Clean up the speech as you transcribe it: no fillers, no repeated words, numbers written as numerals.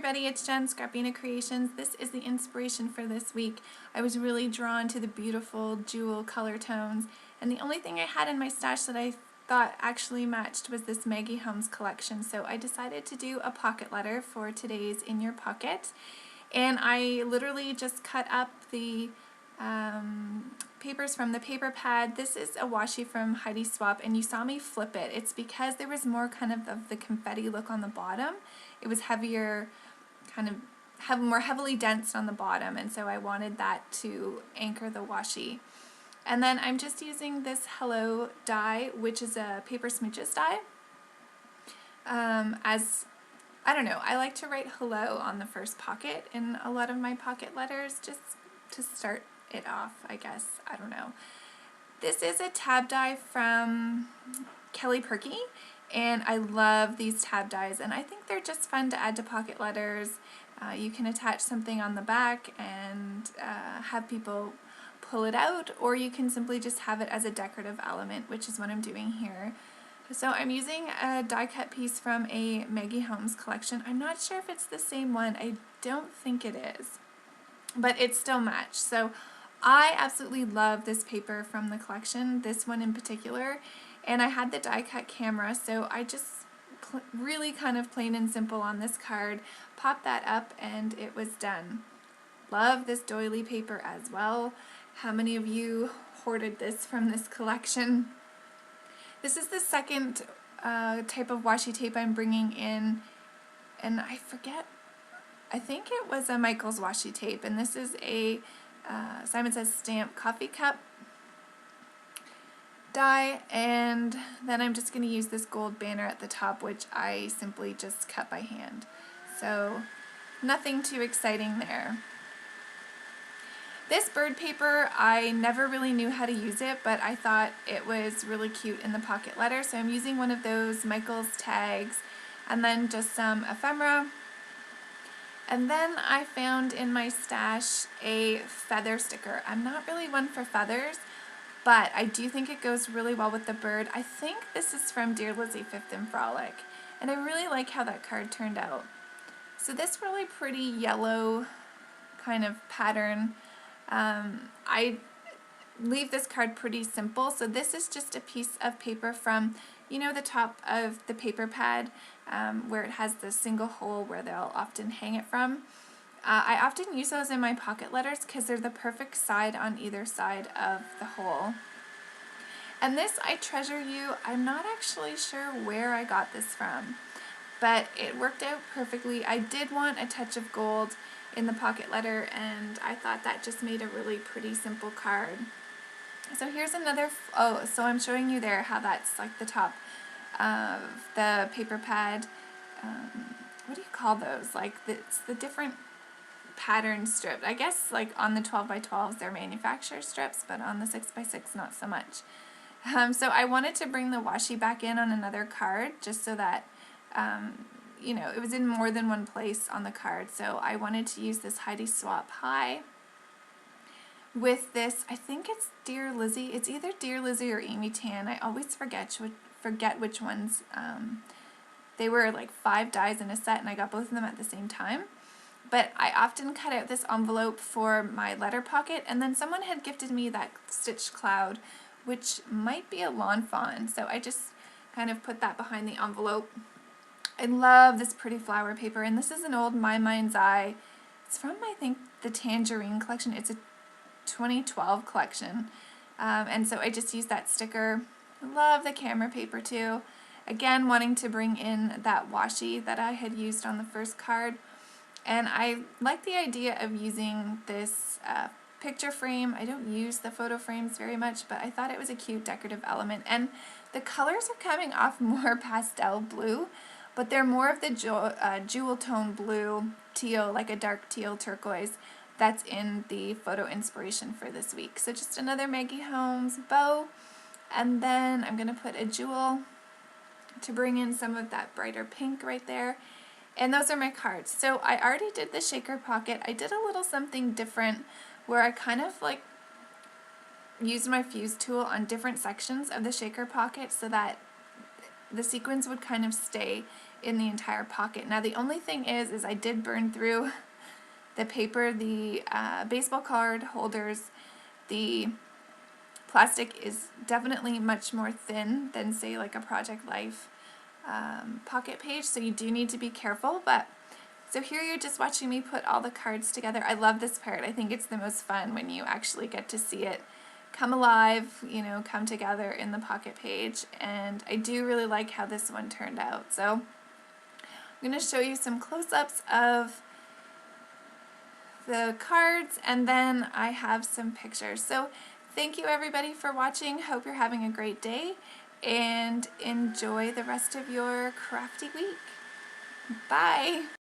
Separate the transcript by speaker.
Speaker 1: everybody, it's Jen, Scrapbena Creations. This is the inspiration for this week. I was really drawn to the beautiful jewel color tones, and the only thing I had in my stash that I thought actually matched was this Maggie Holmes collection, so I decided to do a pocket letter for today's In Your Pocket. And I literally just cut up the papers from the paper pad. This is a washi from Heidi Swap, and you saw me flip it. It's because there was more kind of the confetti look on the bottom. It was heavier, more heavily dense on the bottom, and so I wanted that to anchor the washi. And then I'm just using this Hello die, which is a paper smooches die. I don't know, I like to write hello on the first pocket in a lot of my pocket letters, just to start it off, I guess. I don't know. This is a tab die from Kelly Perky, and I love these tab dies, and I think they're just fun to add to pocket letters. You can attach something on the back and have people pull it out, or you can simply just have it as a decorative element, which is what I'm doing here. So I'm using a die cut piece from a Maggie Holmes collection. I'm not sure if it's the same one. I don't think it is, but it's still matched. So I absolutely love this paper from the collection, this one in particular, and I had the die cut camera, so I just really kind of plain and simple on this card, popped that up, and it was done. Love this doily paper as well. How many of you hoarded this from this collection? This is the second type of washi tape I'm bringing in, and I forget, I think it was a Michael's washi tape, and this is a Simon Says Stamp coffee cup die, and then I'm just going to use this gold banner at the top, which I simply just cut by hand. So nothing too exciting there. This bird paper, I never really knew how to use it, but I thought it was really cute in the pocket letter, so I'm using one of those Michael's tags, and then just some ephemera. And then I found in my stash a feather sticker. I'm not really one for feathers, but I do think it goes really well with the bird. I think this is from Dear Lizzie 5th and Frolic, and I really like how that card turned out. So this really pretty yellow kind of pattern. I leave this card pretty simple, so this is just a piece of paper from, you know, the top of the paper pad where it has the single hole where they'll often hang it from. I often use those in my pocket letters because they're the perfect side on either side of the hole. And this, I Treasure You, I'm not actually sure where I got this from, but it worked out perfectly. I did want a touch of gold in the pocket letter, and I thought that just made a really pretty simple card. So here's another, so I'm showing you there how that's like the top of the paper pad. What do you call those? Like it's the different pattern strip. I guess like on the 12 by 12s they're manufacturer strips, but on the 6 by 6 not so much. So I wanted to bring the washi back in on another card just so that you know, it was in more than one place on the card, so I wanted to use this Heidi Swap High with this, I think it's Dear Lizzie, it's either Dear Lizzie or Amy Tan, I always forget which ones. They were like 5 dies in a set, and I got both of them at the same time. But I often cut out this envelope for my letter pocket, and then someone had gifted me that stitched cloud, which might be a lawn fawn, so I just kind of put that behind the envelope. I love this pretty flower paper, and this is an old My Mind's Eye. It's from, I think, the Tangerine collection. It's a 2012 collection, and so I just used that sticker. Love the camera paper too. Again, wanting to bring in that washi that I had used on the first card, and I like the idea of using this picture frame. I don't use the photo frames very much, but I thought it was a cute decorative element, and the colors are coming off more pastel blue, but they're more of the jewel tone blue, teal, like a dark teal turquoise, that's in the photo inspiration for this week. So just another Maggie Holmes bow, and then I'm going to put a jewel to bring in some of that brighter pink right there. And those are my cards. So I already did the shaker pocket. I did a little something different where I kind of like used my fuse tool on different sections of the shaker pocket so that the sequins would kind of stay in the entire pocket. Now the only thing is I did burn through the paper, the baseball card holders. The plastic is definitely much more thin than, say, like a Project Life pocket page, so you do need to be careful. But so here you're just watching me put all the cards together. I love this part. I think it's the most fun when you actually get to see it come alive, you know, come together in the pocket page. And I do really like how this one turned out. So I'm going to show you some close-ups of the cards, and then I have some pictures. So thank you everybody for watching. Hope you're having a great day and enjoy the rest of your crafty week. Bye!